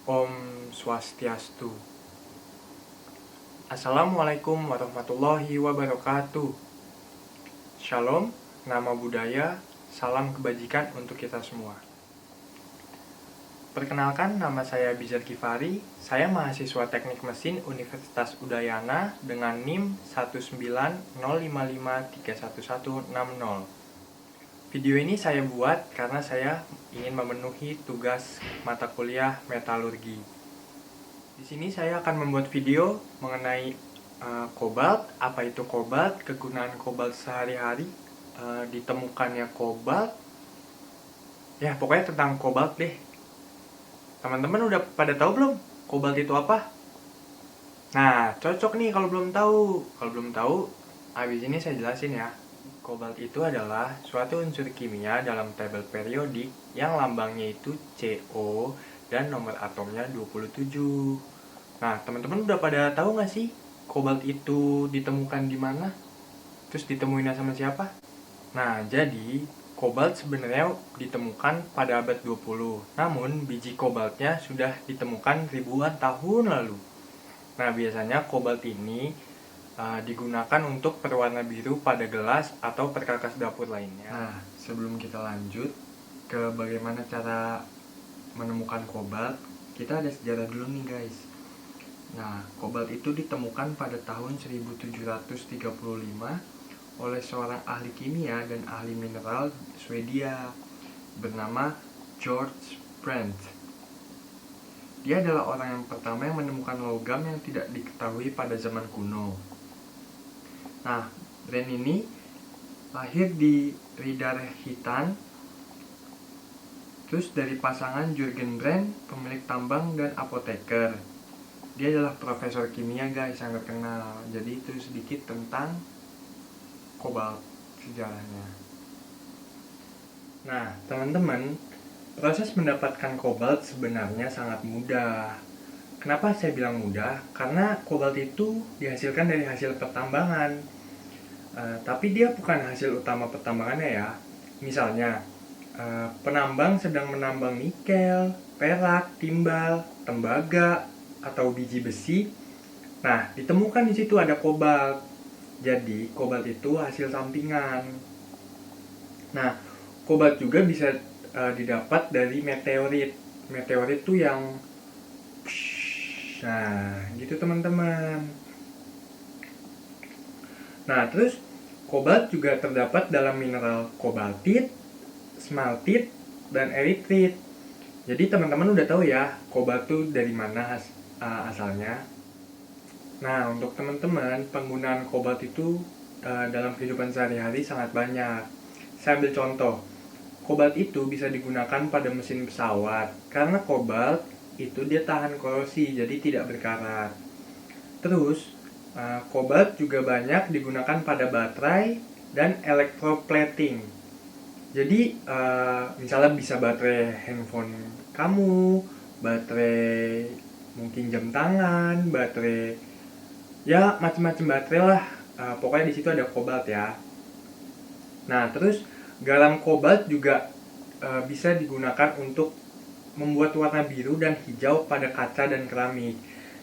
Om Swastiastu. Assalamualaikum warahmatullahi wabarakatuh. Shalom, nama budaya, salam kebajikan untuk kita semua. Perkenalkan, nama saya Bizar Kifari. Saya mahasiswa Teknik Mesin Universitas Udayana dengan NIM 19055311160. Video ini saya buat karena saya ingin memenuhi tugas mata kuliah metalurgi. Di sini saya akan membuat video mengenai kobalt, apa itu kobalt, kegunaan kobalt sehari-hari, ditemukannya kobalt. Ya, pokoknya tentang kobalt deh. Teman-teman udah pada tahu belum kobalt itu apa? Nah, cocok nih kalau belum tahu. Kalau belum tahu, habis ini saya jelasin ya. Kobalt itu adalah suatu unsur kimia dalam tabel periodik yang lambangnya itu CO dan nomor atomnya 27. Nah, teman-teman udah pada tahu nggak sih kobalt itu ditemukan di mana? Terus ditemuinnya sama siapa? Nah, jadi kobalt sebenarnya ditemukan pada abad 20. Namun, biji kobaltnya sudah ditemukan ribuan tahun lalu. Nah, biasanya kobalt ini digunakan untuk perwarna biru pada gelas atau perkakas dapur lainnya. Nah, sebelum kita lanjut ke bagaimana cara menemukan kobalt, kita ada sejarah dulu nih guys. Nah, kobalt itu ditemukan pada tahun 1735 oleh seorang ahli kimia dan ahli mineral Swedia bernama George Brandt. Dia adalah orang yang pertama yang menemukan logam yang tidak diketahui pada zaman kuno. Nah, Brandt ini lahir di Riederheitan, terus dari pasangan Jurgen Brandt, pemilik tambang dan apoteker. Dia adalah profesor kimia guys yang terkenal. Jadi itu sedikit tentang kobalt sejarahnya. Nah, teman-teman, proses mendapatkan kobalt sebenarnya sangat mudah. Kenapa saya bilang mudah? Karena kobalt itu dihasilkan dari hasil pertambangan. Tapi dia bukan hasil utama pertambangannya ya. Misalnya, penambang sedang menambang nikel, perak, timbal, tembaga, atau biji besi. Nah, ditemukan di situ ada kobalt. Jadi, kobalt itu hasil sampingan. Nah, kobalt juga bisa didapat dari meteorit. Meteorit itu yang nah, gitu teman-teman. Nah, terus kobalt juga terdapat dalam mineral kobaltit, smaltit, dan eritrit. Jadi teman-teman udah tahu ya, kobalt itu dari mana asalnya. Nah, untuk teman-teman, penggunaan kobalt itu dalam kehidupan sehari-hari sangat banyak. Saya ambil contoh. Kobalt itu bisa digunakan pada mesin pesawat karena kobalt itu dia tahan korosi, jadi tidak berkarat. Terus, kobalt juga banyak digunakan pada baterai dan electroplating. Jadi, misalnya bisa baterai handphone kamu, baterai mungkin jam tangan, baterai ya macam-macam baterai lah. Pokoknya di situ ada kobalt ya. Nah, terus garam kobalt juga bisa digunakan untuk membuat warna biru dan hijau pada kaca dan keramik.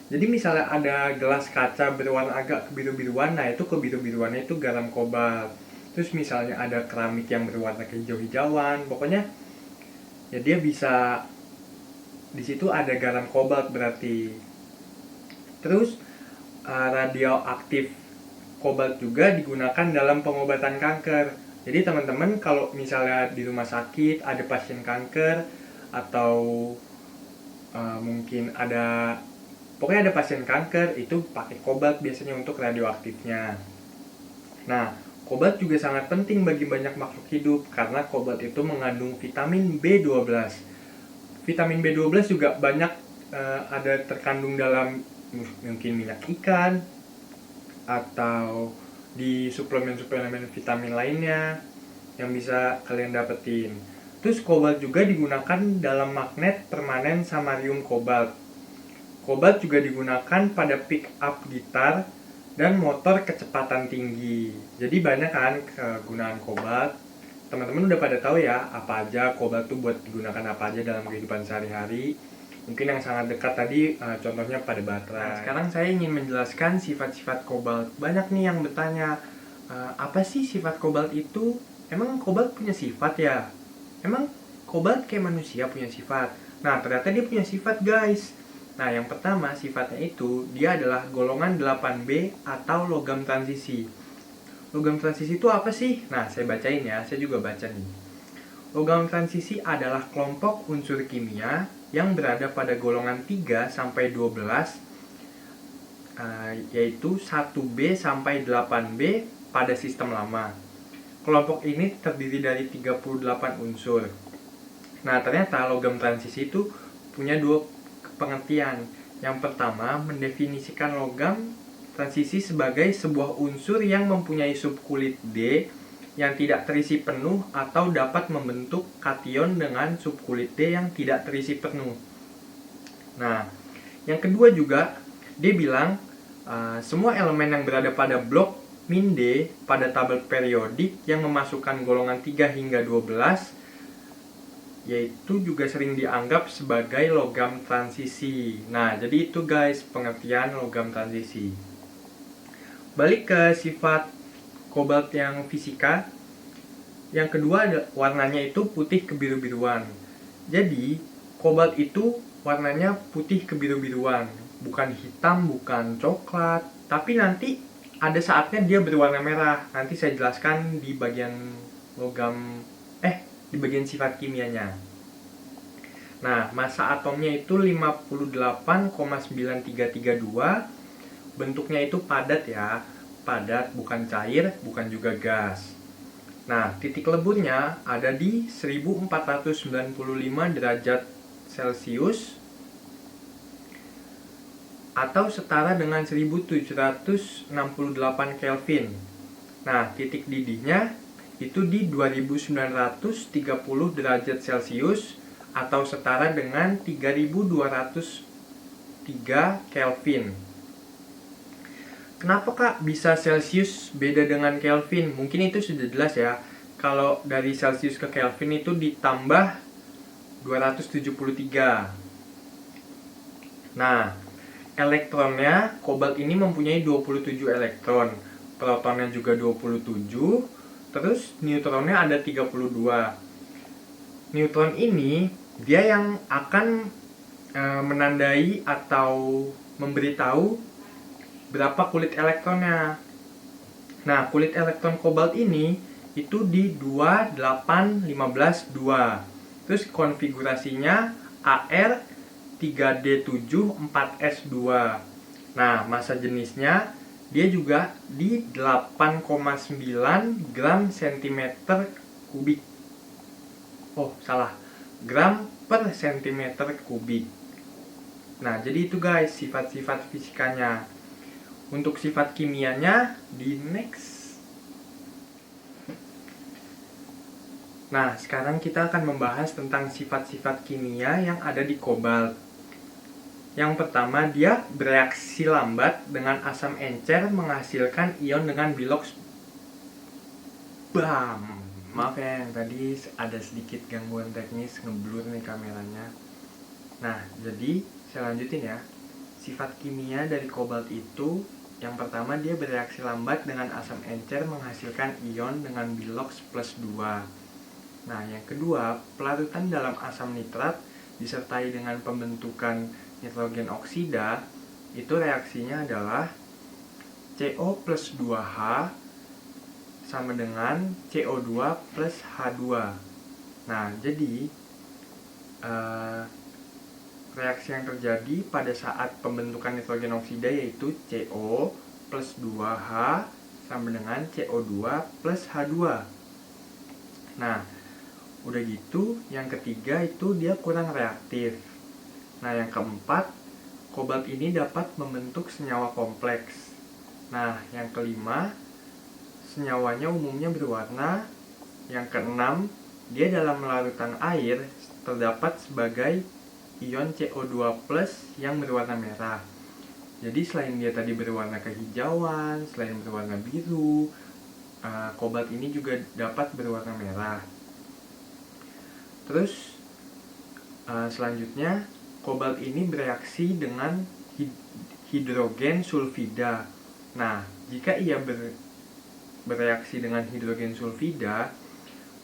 Jadi misalnya ada gelas kaca berwarna agak kebiru-biruan, nah itu kebiru-biruannya itu garam kobalt. Terus misalnya ada keramik yang berwarna kehijau-hijauan, pokoknya ya dia bisa di situ ada garam kobalt berarti. Terus radioaktif kobalt juga digunakan dalam pengobatan kanker. Jadi teman-teman kalau misalnya di rumah sakit ada pasien kanker atau mungkin pokoknya ada pasien kanker, itu pakai kobalt biasanya untuk radioaktifnya. Nah, kobalt juga sangat penting bagi banyak makhluk hidup karena kobalt itu mengandung vitamin B12. Vitamin B12 juga banyak ada terkandung dalam mungkin minyak ikan atau di suplemen-suplemen vitamin lainnya yang bisa kalian dapetin. Terus kobalt juga digunakan dalam magnet permanen samarium kobalt. Kobalt juga digunakan pada pick up gitar dan motor kecepatan tinggi. Jadi banyak kan kegunaan kobalt. Teman-teman udah pada tahu ya apa aja kobalt tuh buat digunakan apa aja dalam kehidupan sehari-hari. Mungkin yang sangat dekat tadi contohnya pada baterai. Nah, sekarang saya ingin menjelaskan sifat-sifat kobalt. Banyak nih yang bertanya, apa sih sifat kobalt itu? Emang kobalt punya sifat ya? Emang kobalt kayak manusia punya sifat? Nah, ternyata dia punya sifat, guys. Nah, yang pertama sifatnya itu dia adalah golongan 8B atau logam transisi. Logam transisi itu apa sih? Nah, saya bacain ya, saya juga baca nih. Logam transisi adalah kelompok unsur kimia yang berada pada golongan 3 sampai 12, yaitu 1B sampai 8B pada sistem lama. Kelompok ini terdiri dari 38 unsur. Nah, ternyata logam transisi itu punya dua pengertian. Yang pertama, mendefinisikan logam transisi sebagai sebuah unsur yang mempunyai subkulit D yang tidak terisi penuh atau dapat membentuk kation dengan subkulit D yang tidak terisi penuh. Nah, yang kedua juga dia bilang semua elemen yang berada pada blok min D pada tabel periodik yang memasukkan golongan 3 hingga 12 yaitu juga sering dianggap sebagai logam transisi. Nah, jadi itu guys pengertian logam transisi. Balik ke sifat kobalt yang fisika. Yang kedua warnanya itu putih kebiru-biruan. Jadi kobalt itu warnanya putih kebiru-biruan, bukan hitam, bukan coklat, tapi nanti ada saatnya dia berwarna merah. Nanti saya jelaskan di bagian di bagian sifat kimianya. Nah, massa atomnya itu 58,9332. Bentuknya itu padat ya. Padat, bukan cair, bukan juga gas. Nah, titik leburnya ada di 1495 derajat Celcius atau setara dengan 1768 Kelvin. Nah, titik didihnya itu di 2930 derajat Celcius atau setara dengan 3203 Kelvin. Kenapa Kak bisa Celcius beda dengan Kelvin? Mungkin itu sudah jelas ya. Kalau dari Celcius ke Kelvin itu ditambah 273. Nah, elektronnya kobalt ini mempunyai 27 elektron. Protonnya juga 27. Terus neutronnya ada 32. Neutron ini dia yang akan menandai atau memberitahu berapa kulit elektronnya. Nah, kulit elektron kobalt ini itu di 28152. Terus konfigurasinya AR 3D7 4S2. Nah, massa jenisnya dia juga di 8,9 gram centimeter kubik. Oh, salah. Gram per centimeter kubik. Nah, jadi itu guys sifat-sifat fisikanya. Untuk sifat kimianya di next. Nah, sekarang kita akan membahas tentang sifat-sifat kimia yang ada di kobalt. Yang pertama, dia bereaksi lambat dengan asam encer menghasilkan ion dengan bilox. Bam. Maaf ya, yang tadi ada sedikit gangguan teknis, ngeblur nih kameranya. Nah, jadi saya lanjutin ya. Sifat kimia dari kobalt itu yang pertama dia bereaksi lambat dengan asam encer menghasilkan ion dengan bilox plus 2. Nah, yang kedua, pelarutan dalam asam nitrat disertai dengan pembentukan nitrogen oksida, itu reaksinya adalah CO plus 2H sama dengan CO2 plus H2. Nah, jadi reaksi yang terjadi pada saat pembentukan nitrogen oksida yaitu CO plus 2H sama dengan CO2 plus H2. Nah, udah gitu, yang ketiga itu dia kurang reaktif. Nah, yang keempat, kobalt ini dapat membentuk senyawa kompleks. Nah, yang kelima, senyawanya umumnya berwarna. Yang keenam, dia dalam larutan air terdapat sebagai ion CO2 plus yang berwarna merah. Jadi selain dia tadi berwarna kehijauan, selain berwarna biru, kobalt ini juga dapat berwarna merah. Terus selanjutnya kobalt ini bereaksi dengan hidrogen sulfida. Nah, jika ia bereaksi dengan hidrogen sulfida,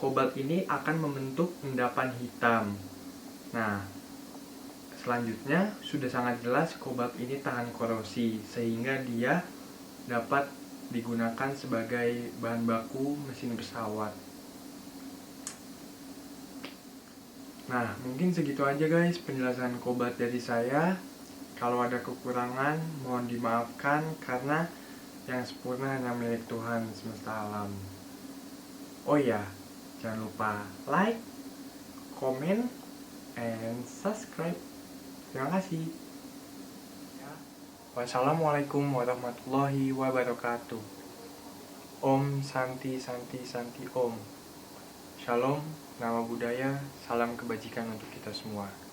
kobalt ini akan membentuk endapan hitam. Nah, selanjutnya sudah sangat jelas kobalt ini tahan korosi, sehingga dia dapat digunakan sebagai bahan baku mesin pesawat. Nah, mungkin segitu aja guys penjelasan kobalt dari saya. Kalau ada kekurangan, mohon dimaafkan karena yang sempurna hanya milik Tuhan semesta alam. Oh ya, jangan lupa like, comment, and subscribe. Terima kasih. Wassalamualaikum warahmatullahi wabarakatuh. Om Santi Santi Santi Om. Shalom, nama budaya, salam kebajikan untuk kita semua.